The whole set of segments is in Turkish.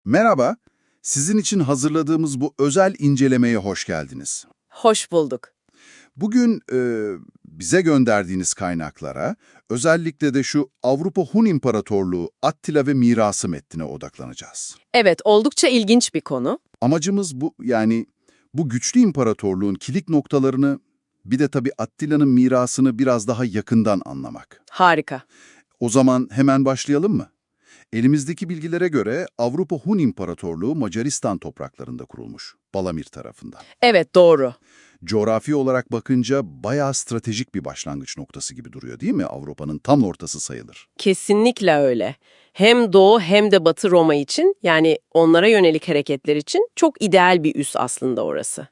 Merhaba, sizin için hazırladığımız bu özel incelemeye hoş geldiniz. Hoş bulduk. Bugün bize gönderdiğiniz kaynaklara, özellikle de şu Avrupa Hun İmparatorluğu, Attila ve mirası metnine odaklanacağız. Evet, oldukça ilginç bir konu. Amacımız bu, yani bu güçlü imparatorluğun kilit noktalarını, bir de tabii Attila'nın mirasını biraz daha yakından anlamak. Harika. O zaman hemen başlayalım mı? Elimizdeki bilgilere göre Avrupa Hun İmparatorluğu Macaristan topraklarında kurulmuş, Balamir tarafından. Evet, doğru. Coğrafi olarak bakınca bayağı stratejik bir başlangıç noktası gibi duruyor değil mi? Avrupa'nın tam ortası sayılır. Kesinlikle öyle. Hem Doğu hem de Batı Roma için, yani onlara yönelik hareketler için çok ideal bir üs aslında orası.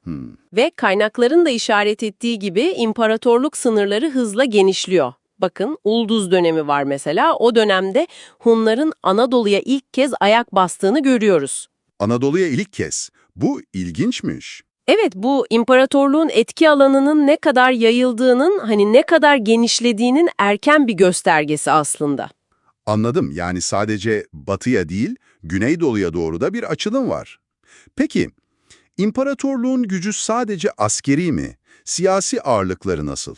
Ve kaynakların da işaret ettiği gibi imparatorluk sınırları hızla genişliyor. Bakın, Ulduz dönemi var mesela. O dönemde Hunların Anadolu'ya ilk kez ayak bastığını görüyoruz. Anadolu'ya ilk kez. Bu ilginçmiş. Evet, bu imparatorluğun etki alanının ne kadar yayıldığının, ne kadar genişlediğinin erken bir göstergesi aslında. Anladım. Yani sadece batıya değil, Güneydoğu'ya doğru da bir açılım var. Peki, imparatorluğun gücü sadece askeri mi? Siyasi ağırlıkları nasıl?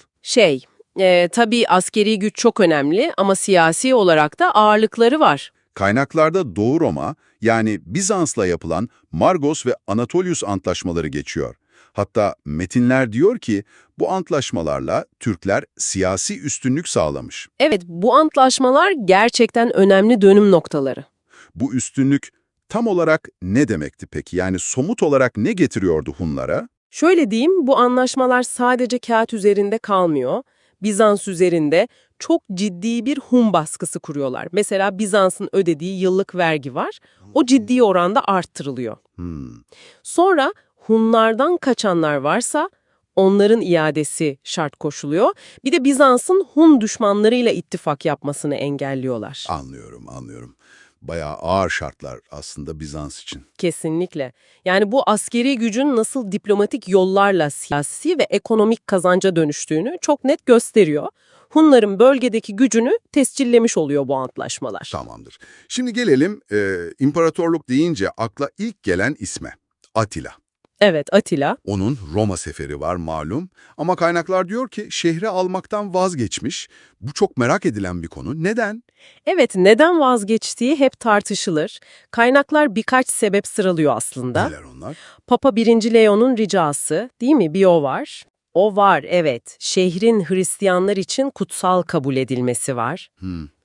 Tabii askeri güç çok önemli ama siyasi olarak da ağırlıkları var. Kaynaklarda Doğu Roma, yani Bizans'la yapılan Margos ve Anatolius antlaşmaları geçiyor. Hatta metinler diyor ki bu antlaşmalarla Türkler siyasi üstünlük sağlamış. Evet, bu antlaşmalar gerçekten önemli dönüm noktaları. Bu üstünlük tam olarak ne demekti peki? Yani somut olarak ne getiriyordu Hunlara? Şöyle diyeyim, bu anlaşmalar sadece kağıt üzerinde kalmıyor. Bizans üzerinde çok ciddi bir Hun baskısı kuruyorlar. Mesela Bizans'ın ödediği yıllık vergi var. O ciddi oranda arttırılıyor. Sonra Hunlardan kaçanlar varsa onların iadesi şart koşuluyor. Bir de Bizans'ın Hun düşmanlarıyla ittifak yapmasını engelliyorlar. Anlıyorum. Bayağı ağır şartlar aslında Bizans için. Kesinlikle. Yani bu askeri gücün nasıl diplomatik yollarla siyasi ve ekonomik kazanca dönüştüğünü çok net gösteriyor. Hunların bölgedeki gücünü tescillemiş oluyor bu antlaşmalar. Tamamdır. Şimdi gelelim imparatorluk deyince akla ilk gelen isme. Attila. Evet, Atilla. Onun Roma seferi var malum ama kaynaklar diyor ki şehri almaktan vazgeçmiş. Bu çok merak edilen bir konu. Neden? Evet, neden vazgeçtiği hep tartışılır. Kaynaklar birkaç sebep sıralıyor aslında. Neler onlar? Papa 1. Leo'nun ricası, değil mi? Bir o var. O var, evet. Şehrin Hristiyanlar için kutsal kabul edilmesi var.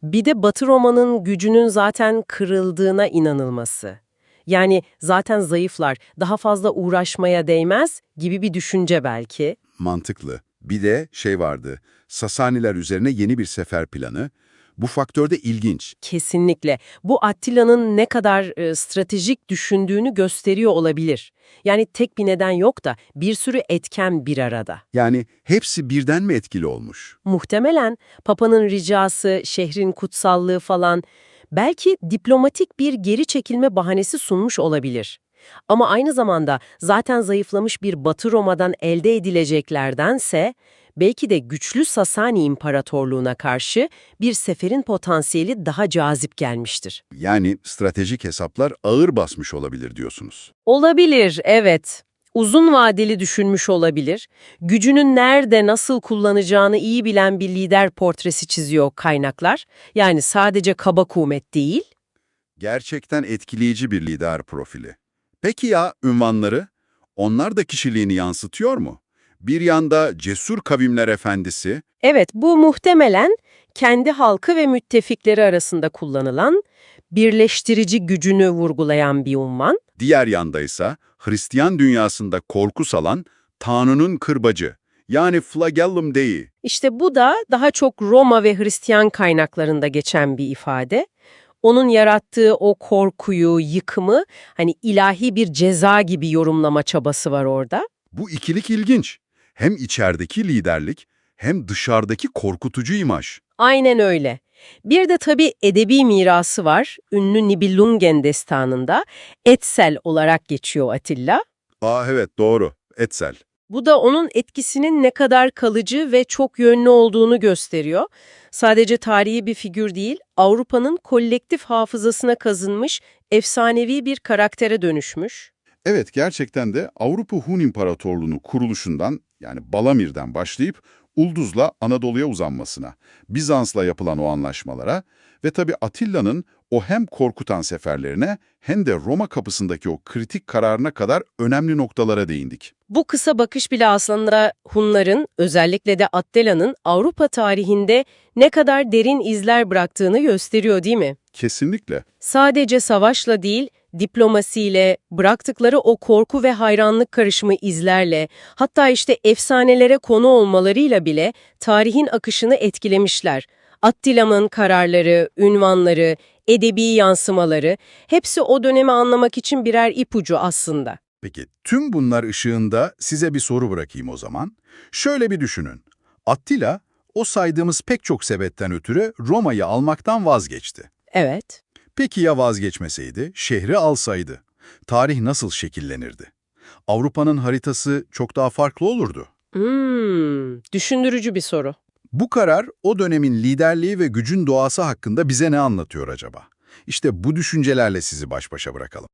Bir de Batı Roma'nın gücünün zaten kırıldığına inanılması. Yani zaten zayıflar, daha fazla uğraşmaya değmez gibi bir düşünce belki. Mantıklı. Bir de şey vardı. Sasaniler üzerine yeni bir sefer planı. Bu faktör de ilginç. Kesinlikle. Bu Attila'nın ne kadar stratejik düşündüğünü gösteriyor olabilir. Yani tek bir neden yok da bir sürü etken bir arada. Yani hepsi birden mi etkili olmuş? Muhtemelen Papa'nın ricası, şehrin kutsallığı falan belki diplomatik bir geri çekilme bahanesi sunmuş olabilir. Ama aynı zamanda zaten zayıflamış bir Batı Roma'dan elde edileceklerdense belki de güçlü Sasani İmparatorluğu'na karşı bir seferin potansiyeli daha cazip gelmiştir. Yani stratejik hesaplar ağır basmış olabilir diyorsunuz. Olabilir, evet. Uzun vadeli düşünmüş olabilir. Gücünün nerede, nasıl kullanacağını iyi bilen bir lider portresi çiziyor kaynaklar. Yani sadece kaba kuvvet değil. Gerçekten etkileyici bir lider profili. Peki ya ünvanları? Onlar da kişiliğini yansıtıyor mu? Bir yanda cesur kavimler efendisi, Evet, bu muhtemelen kendi halkı ve müttefikleri arasında kullanılan, birleştirici gücünü vurgulayan bir unvan. diğer yanda ise Hristiyan dünyasında korku salan Tanrı'nın kırbacı, yani Flagellum Dei. İşte bu da daha çok Roma ve Hristiyan kaynaklarında geçen bir ifade. Onun yarattığı o korkuyu, yıkımı ilahi bir ceza gibi yorumlama çabası var orada. Bu ikilik ilginç. Hem içerideki liderlik hem dışarıdaki korkutucu imaj. Aynen öyle. Bir de tabii edebi mirası var. Ünlü Nibelungen destanında Etzel olarak geçiyor Atilla. Evet doğru, Etzel. Bu da onun etkisinin ne kadar kalıcı ve çok yönlü olduğunu gösteriyor. Sadece tarihi bir figür değil, Avrupa'nın kolektif hafızasına kazınmış efsanevi bir karaktere dönüşmüş. Evet, gerçekten de Avrupa Hun İmparatorluğu'nun kuruluşundan yani Balamir'den başlayıp Ulduz'la Anadolu'ya uzanmasına, Bizans'la yapılan o anlaşmalara ve tabii Atilla'nın o hem korkutan seferlerine hem de Roma kapısındaki o kritik kararına kadar önemli noktalara değindik. Bu kısa bakış bile aslında Hunların, özellikle de Attila'nın Avrupa tarihinde ne kadar derin izler bıraktığını gösteriyor, değil mi? Kesinlikle. Sadece savaşla değil, diplomasiyle, bıraktıkları o korku ve hayranlık karışımı izlerle, hatta işte efsanelere konu olmalarıyla bile tarihin akışını etkilemişler. Attila'nın kararları, ünvanları, edebi yansımaları, hepsi o dönemi anlamak için birer ipucu aslında. Peki tüm bunlar ışığında size bir soru bırakayım o zaman. Şöyle bir düşünün. Attila o saydığımız pek çok sebepten ötürü Roma'yı almaktan vazgeçti. Evet. Peki ya vazgeçmeseydi, şehri alsaydı? Tarih nasıl şekillenirdi? Avrupa'nın haritası çok daha farklı olurdu. Düşündürücü bir soru. Bu karar o dönemin liderliği ve gücün doğası hakkında bize ne anlatıyor acaba? İşte bu düşüncelerle sizi baş başa bırakalım.